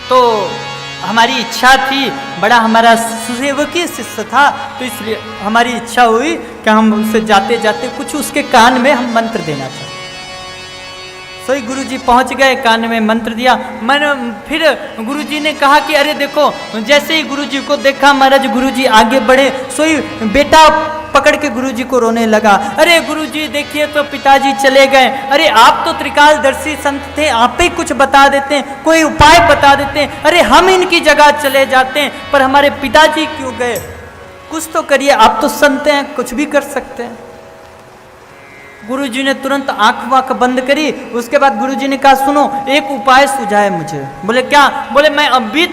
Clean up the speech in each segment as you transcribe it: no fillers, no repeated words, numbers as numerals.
तो हमारी इच्छा थी, बड़ा हमारा सेवकी शिष्य था, तो इसलिए हमारी इच्छा हुई कि हम उससे जाते जाते कुछ उसके कान में हम मंत्र देना चाहते। सोई गुरुजी पहुंच गए, कान में मंत्र दिया। फिर गुरुजी ने कहा कि अरे देखो, जैसे ही गुरुजी को देखा महाराज, गुरुजी आगे बढ़े, सोई बेटा पकड़ के गुरुजी को रोने लगा। अरे गुरुजी देखिए तो पिताजी चले गए। अरे आप तो त्रिकालदर्शी संत थे, आप ही कुछ बता देते हैं, कोई उपाय बता देते हैं। अरे हम इनकी जगह चले जाते हैं, पर हमारे पिताजी क्यों गए? कुछ तो करिए, आप तो संत हैं, कुछ भी कर सकते हैं। गुरुजी ने तुरंत आंख वाँख बंद करी। उसके बाद गुरुजी ने कहा सुनो, एक उपाय सुझाए मुझे। बोले क्या? बोले मैं अभी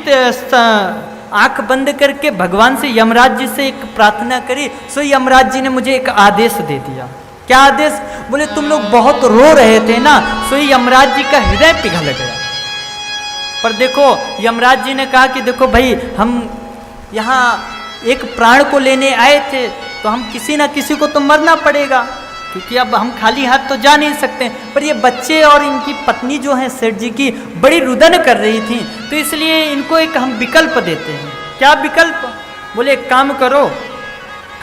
आंख बंद करके भगवान से, यमराज जी से एक प्रार्थना करी, सो यमराज जी ने मुझे एक आदेश दे दिया। क्या आदेश? बोले तुम लोग बहुत रो रहे थे ना, सो यमराज जी का हृदय पिघल गया। पर देखो, यमराज जी ने कहा कि देखो भाई, हम यहाँ एक प्राण को लेने आए थे, तो हम किसी ना किसी को तो मरना पड़ेगा, क्योंकि अब हम खाली हाथ तो जा नहीं सकते। पर ये बच्चे और इनकी पत्नी जो है सेठ जी की, बड़ी रुदन कर रही थी, तो इसलिए इनको एक हम विकल्प देते हैं। क्या विकल्प? बोले एक काम करो,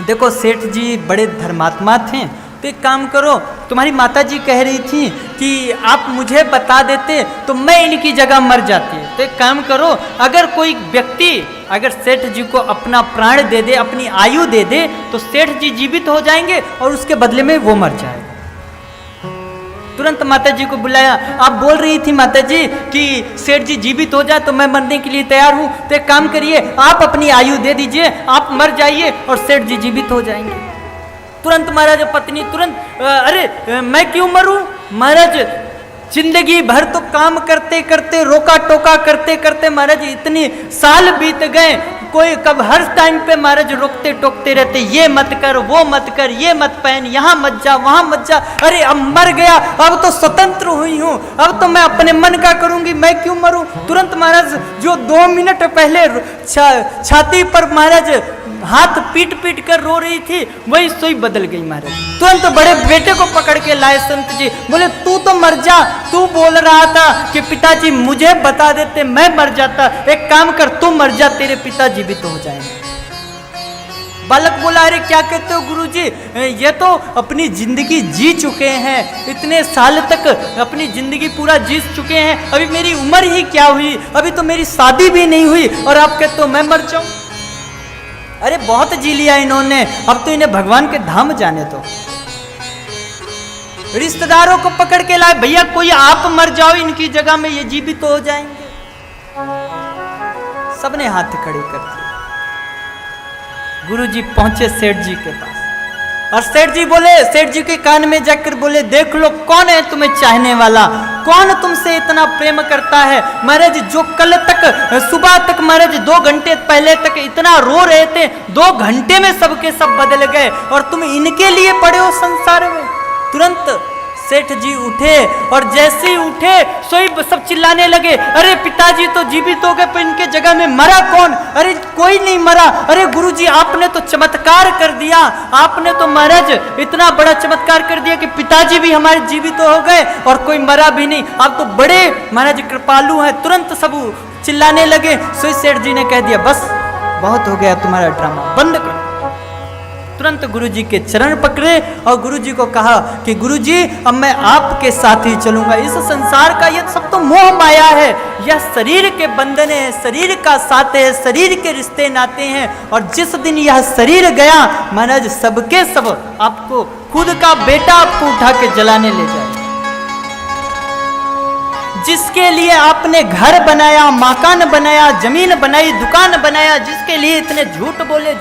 देखो सेठ जी बड़े धर्मात्मा थे, तो एक काम करो, तुम्हारी माता जी कह रही थी कि आप मुझे बता देते तो मैं इनकी जगह मर जाती। तो एक काम करो, अगर कोई व्यक्ति अगर सेठ जी को अपना प्राण दे दे, अपनी आयु दे दे, तो सेठ जी जीवित हो जाएंगे और उसके बदले में वो मर जाएगा। तुरंत माता जी को बुलाया। आप बोल रही थी माता जी कि सेठ जी जीवित हो जाए तो मैं मरने के लिए तैयार हूं, तो एक काम करिए, आप अपनी आयु दे दीजिए, आप मर जाइए और सेठ जी जीवित हो जाएंगे। तुरंत महाराज पत्नी तुरंत, अरे मैं क्यों मरूं महाराज, जिंदगी भर तो काम करते करते, रोका टोका करते करते महाराज इतनी साल बीत गए, कोई कब हर टाइम पे महाराज रोकते टोकते रहते, ये मत कर, वो मत कर, ये मत पहन, यहाँ मत जा, वहाँ मत जा। अरे अब मर गया, अब तो स्वतंत्र हुई हूँ, अब तो मैं अपने मन का करूंगी, मैं क्यों मरूं। तुरंत महाराज जो 2 मिनट पहले छाती पर महाराज हाथ पीट पीट कर रो रही थी, वही सोई बदल गई महाराज। तुरंत बड़े बेटे को पकड़ के लाए संत जी। बोले तू तो मर जा, तू बोल रहा था कि पिताजी मुझे बता देते मैं मर जाता, एक काम कर तू मर जा, तेरे पिता जीवित हो जाएंगे। बालक बोला अरे क्या कहते हो गुरुजी, ये तो अपनी जिंदगी जी चुके हैं, इतने साल तक अपनी जिंदगी पूरा जी चुके हैं, अभी मेरी उम्र ही क्या हुई, अभी तो मेरी शादी भी नहीं हुई और आप कहते हो मैं मर जाऊं। अरे बहुत जी लिया इन्होंने, अब तो इन्हें भगवान के धाम जाने दो। रिश्तेदारों को पकड़ के लाए, भैया कोई आप मर जाओ इनकी जगह में, ये जीवित हो जाएंगे। सबने हाथ खड़े कर दिए। गुरुजी पहुंचे सेठ जी के पास और सेठ जी बोले, सेठ जी के कान में जाकर बोले देख लो कौन है तुम्हें चाहने वाला, कौन तुमसे इतना प्रेम करता है। महाराज जो कल तक सुबह तक महाराज 2 घंटे पहले तक इतना रो रहे थे, 2 घंटे में सबके सब बदल गए और तुम इनके लिए पड़े हो संसार में। तुरंत सेठ जी उठे और जैसे ही उठे सोई सब चिल्लाने लगे, अरे पिताजी तो जीवित हो गए, पर इनके जगह में मरा कौन? अरे कोई नहीं मरा। अरे गुरुजी आपने तो चमत्कार कर दिया, आपने तो महाराज इतना बड़ा चमत्कार कर दिया कि पिताजी भी हमारे जीवित हो गए और कोई मरा भी नहीं, आप तो बड़े महाराज कृपालु हैं। तुरंत सब चिल्लाने लगे। सोई सेठ जी ने कह दिया बस बहुत हो गया तुम्हारा ड्रामा, बंद करो। तुरंत गुरुजी के चरण पकड़े और गुरुजी को कहा कि गुरुजी अब मैं आपके साथ ही चलूंगा, इस संसार का ये सब तो मोह माया है, यह शरीर के बंधन है, शरीर का साथ है, शरीर के रिश्ते नाते हैं, और जिस दिन यह शरीर गया महाराज सबके सब आपको खुद का बेटा आपको उठा के जलाने ले जाए। जिसके लिए आपने घर बनाया, मकान बनाया, जमीन बनाई, दुकान बनाया, जिसके लिए इतने झूठ बोले,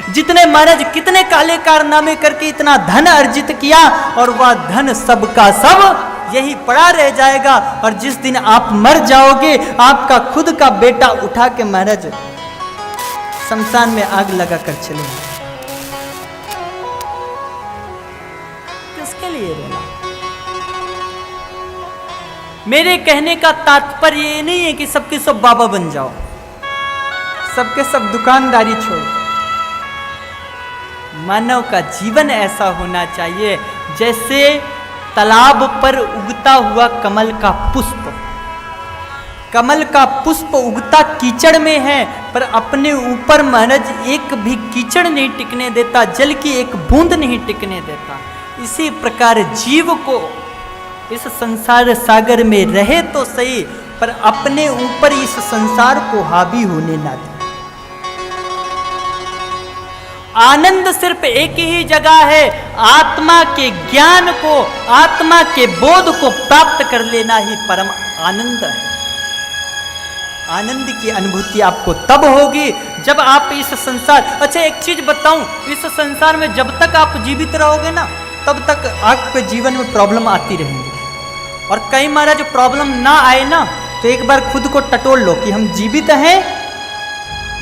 जितने महाराज कितने काले कारनामे करके इतना धन अर्जित किया, और वह धन सबका सब यही पड़ा रह जाएगा। और जिस दिन आप मर जाओगे आपका खुद का बेटा उठा के महाराज शमशान में आग लगा कर चले। किसके लिए रोना? मेरे कहने का तात्पर्य ये नहीं है कि सबके सब बाबा बन जाओ, सबके सब दुकानदारी छोड़ो। मानव का जीवन ऐसा होना चाहिए जैसे तालाब पर उगता हुआ कमल का पुष्प, कमल का पुष्प उगता कीचड़ में है, पर अपने ऊपर महाराज एक भी कीचड़ नहीं टिकने देता, जल की एक बूंद नहीं टिकने देता। इसी प्रकार जीव को इस संसार सागर में रहे तो सही, पर अपने ऊपर इस संसार को हावी होने ना दे। आनंद सिर्फ एक ही जगह है, आत्मा के ज्ञान को, आत्मा के बोध को प्राप्त कर लेना ही परम आनंद है। आनंद की अनुभूति आपको तब होगी जब आप इस संसार, अच्छा एक चीज बताऊं, इस संसार में जब तक आप जीवित रहोगे ना, तब तक आपके जीवन में प्रॉब्लम आती रहेंगी। और कई महाराज प्रॉब्लम ना आए ना, तो एक बार खुद को टटोल लो कि हम जीवित हैं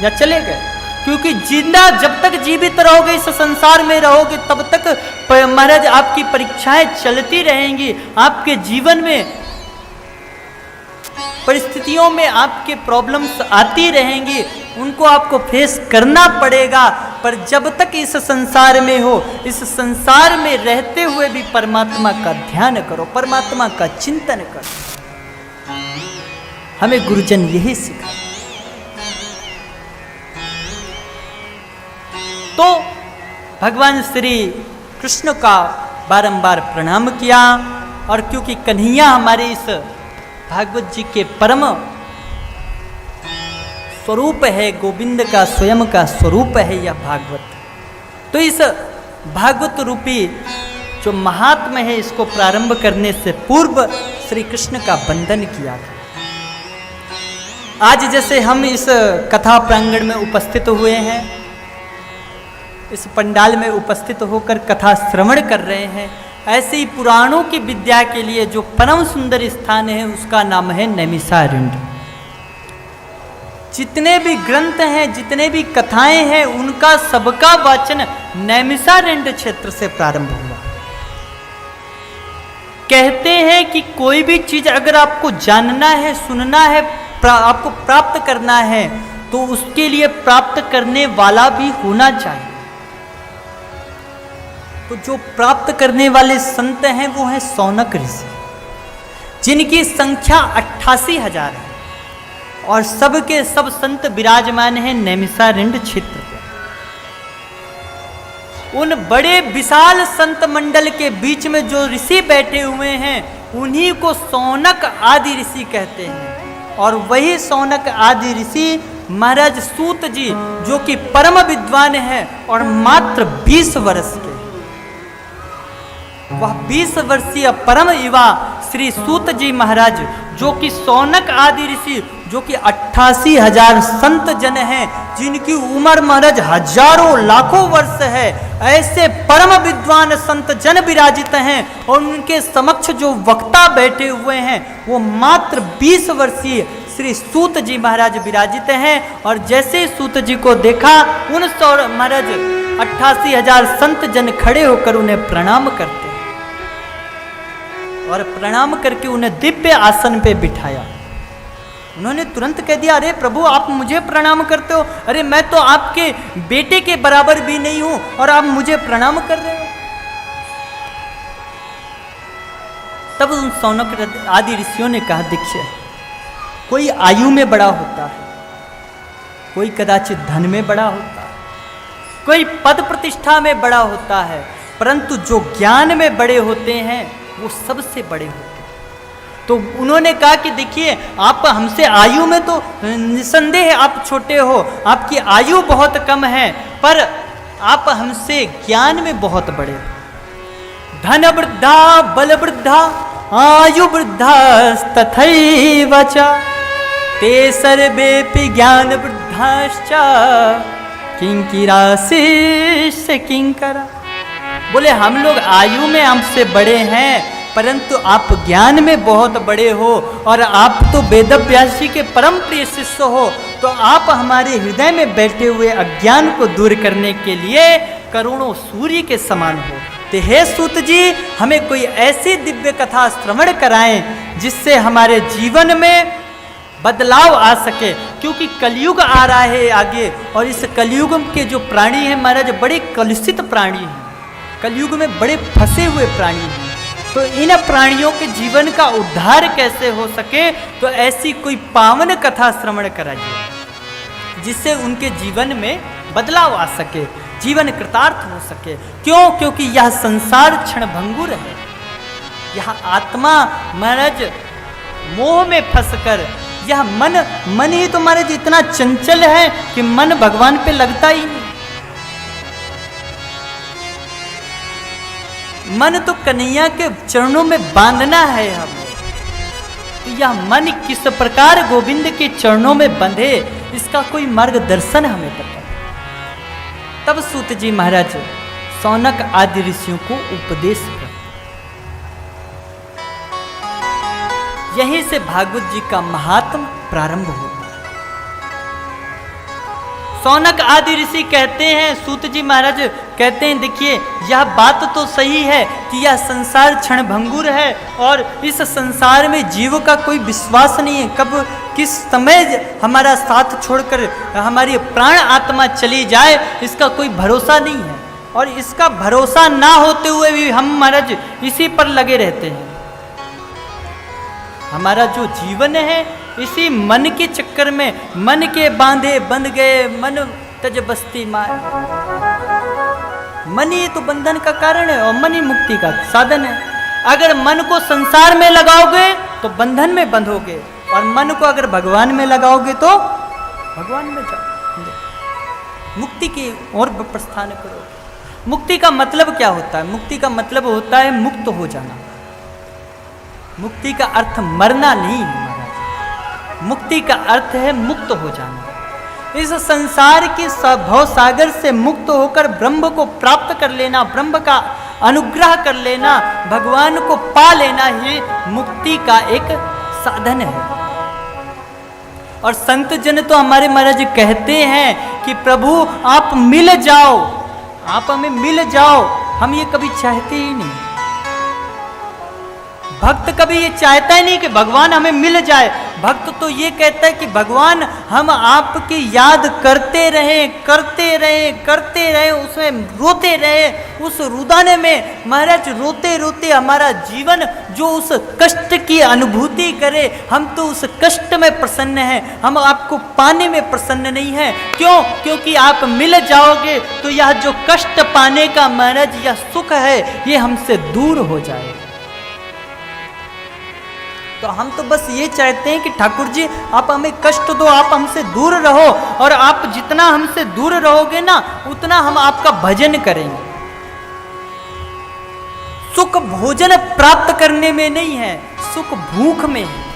या चले गए। क्योंकि जिंदा जब तक जीवित रहोगे, इस संसार में रहोगे, तब तक महाराज आपकी परीक्षाएं चलती रहेंगी, आपके जीवन में परिस्थितियों में आपके प्रॉब्लम्स आती रहेंगी, उनको आपको फेस करना पड़ेगा। पर जब तक इस संसार में हो, इस संसार में रहते हुए भी परमात्मा का ध्यान करो, परमात्मा का चिंतन करो। हमें गुरुजन यही सिखा। तो भगवान श्री कृष्ण का बारंबार प्रणाम किया, और क्योंकि कन्हैया हमारे इस भागवत जी के परम स्वरूप है, गोविंद का स्वयं का स्वरूप है यह भागवत, तो इस भागवत रूपी जो महात्मा है, इसको प्रारंभ करने से पूर्व श्री कृष्ण का वंदन किया था। आज जैसे हम इस कथा प्रांगण में उपस्थित हुए हैं, इस पंडाल में उपस्थित होकर कथा श्रवण कर रहे हैं, ऐसे ही पुराणों की विद्या के लिए जो परम सुंदर स्थान है, उसका नाम है नैमिषारण्य। जितने भी ग्रंथ हैं, जितने भी कथाएं हैं, उनका सबका वाचन नैमिषारण्य क्षेत्र से प्रारंभ हुआ। कहते हैं कि कोई भी चीज अगर आपको जानना है, सुनना है, आपको प्राप्त करना है, तो उसके लिए प्राप्त करने वाला भी होना चाहिए। तो जो प्राप्त करने वाले संत हैं वो हैं सौनक ऋषि, जिनकी संख्या 88,000 है, और सबके सब संत विराजमान हैं नैमिषारण्य क्षेत्र पर। उन बड़े विशाल संत मंडल के बीच में जो ऋषि बैठे हुए हैं, उन्हीं को सौनक आदि ऋषि कहते हैं। और वही सौनक आदि ऋषि महाराज सूत जी, जो कि परम विद्वान हैं और मात्र 20 वर्ष के, वह 20 वर्षीय परम युवा श्री सूत जी महाराज, जो कि सौनक आदि ऋषि, जो कि 88,000 संत जन हैं, जिनकी उम्र महाराज हजारों लाखों वर्ष है, ऐसे परम विद्वान संत जन विराजित हैं। और उनके समक्ष जो वक्ता बैठे हुए हैं, वो मात्र 20 वर्षीय श्री सूत जी महाराज विराजित हैं। और जैसे सूत जी को देखा, उन महाराज 88,000 संत जन खड़े होकर उन्हें प्रणाम करते, और प्रणाम करके उन्हें दिव्य आसन पे बिठाया। उन्होंने तुरंत कह दिया, अरे प्रभु आप मुझे प्रणाम करते हो, अरे मैं तो आपके बेटे के बराबर भी नहीं हूं और आप मुझे प्रणाम कर रहे हो। तब उन सौनक आदि ऋषियों ने कहा, दीक्षित, कोई आयु में बड़ा होता है, कोई कदाचित धन में बड़ा होता है, कोई पद प्रतिष्ठा में बड़ा होता है, परंतु जो ज्ञान में बड़े होते हैं वो सबसे बड़े होते हैं। तो उन्होंने कहा कि देखिए, आप हमसे आयु में तो निसंदेह आप छोटे हो, आपकी आयु बहुत कम है, पर आप हमसे ज्ञान में बहुत बड़े हो। धन वृद्धा बल वृद्धा आयु वृद्धा तथैव च ते सर्वेपि ज्ञान वृद्धाश्च किंकिराशिष किंकरा। बोले हम लोग आयु में हमसे बड़े हैं, परंतु आप ज्ञान में बहुत बड़े हो, और आप तो वेद व्यास जी के परम प्रिय शिष्य हो, तो आप हमारे हृदय में बैठे हुए अज्ञान को दूर करने के लिए करोड़ों सूर्य के समान हो। तो हे सूत जी, हमें कोई ऐसी दिव्य कथा श्रवण कराएं जिससे हमारे जीवन में बदलाव आ सके, क्योंकि कलयुग आ रहा है आगे, और इस कलयुग के जो प्राणी हैं महाराज, बड़े कलुषित प्राणी हैं, कलयुग में बड़े फंसे हुए प्राणी हैं। तो इन प्राणियों के जीवन का उद्धार कैसे हो सके, तो ऐसी कोई पावन कथा श्रवण कराइए जिससे उनके जीवन में बदलाव आ सके, जीवन कृतार्थ हो सके। क्यों? क्योंकि यह संसार क्षणभंगुर है। यह आत्मा महाराज मोह में फंसकर, यह मन ही तो महाराज इतना चंचल है कि मन भगवान पे लगता ही नहीं। मन तो कन्हैया के चरणों में बांधना है हमें। तो यह मन किस प्रकार गोविंद के चरणों में बंधे, इसका कोई मार्गदर्शन हमें पता। तब सूत जी महाराज सौनक आदि ऋषियों को उपदेश कर, यहीं से भागवत जी का महात्म प्रारंभ हो। सौनक आदि ऋषि कहते हैं, सूत जी महाराज कहते हैं, देखिए यह बात तो सही है कि यह संसार क्षणभंगुर है और इस संसार में जीव का कोई विश्वास नहीं है, कब किस समय हमारा साथ छोड़कर हमारी प्राण आत्मा चली जाए इसका कोई भरोसा नहीं है। और इसका भरोसा ना होते हुए भी हम महाराज इसी पर लगे रहते हैं। हमारा जो जीवन है इसी मन के चक्कर में, मन के बांधे बंध गए, मन तज बस्ती मार। मन ही तो बंधन का कारण है और मन ही मुक्ति का साधन है। अगर मन को संसार में लगाओगे तो बंधन में बंधोगे, और मन को अगर भगवान में लगाओगे तो भगवान में जाओ, मुक्ति की ओर प्रस्थान करोगे। मुक्ति का मतलब क्या होता है? मुक्ति का मतलब होता है मुक्त हो जाना। मुक्ति का अर्थ मरना नहीं है महाराज, मुक्ति का अर्थ है मुक्त हो जाना। इस संसार के भव सागर से मुक्त होकर ब्रह्म को प्राप्त कर लेना, ब्रह्म का अनुग्रह कर लेना, भगवान को पा लेना ही मुक्ति का एक साधन है। और संत जन तो हमारे महाराज कहते हैं कि प्रभु आप मिल जाओ, आप हमें मिल जाओ। हम ये कभी चाहते ही नहीं। भक्त कभी ये चाहता ही नहीं कि भगवान हमें मिल जाए। भक्त तो ये कहता है कि भगवान हम आपकी याद करते रहें, करते रहें, करते रहें, उसमें रोते रहें। उस रुदाने में महाराज रोते रोते हमारा जीवन जो उस कष्ट की अनुभूति करे, हम तो उस कष्ट में प्रसन्न हैं, हम आपको पाने में प्रसन्न नहीं हैं। क्यों? क्योंकि आप मिल जाओगे तो यह जो कष्ट पाने का महाराज यह सुख है ये हमसे दूर हो जाए। तो हम तो बस ये चाहते हैं कि ठाकुर जी आप हमें कष्ट दो, आप हमसे दूर रहो, और आप जितना हमसे दूर रहोगे ना उतना हम आपका भजन करेंगे। सुख भोजन प्राप्त करने में नहीं है, सुख भूख में है।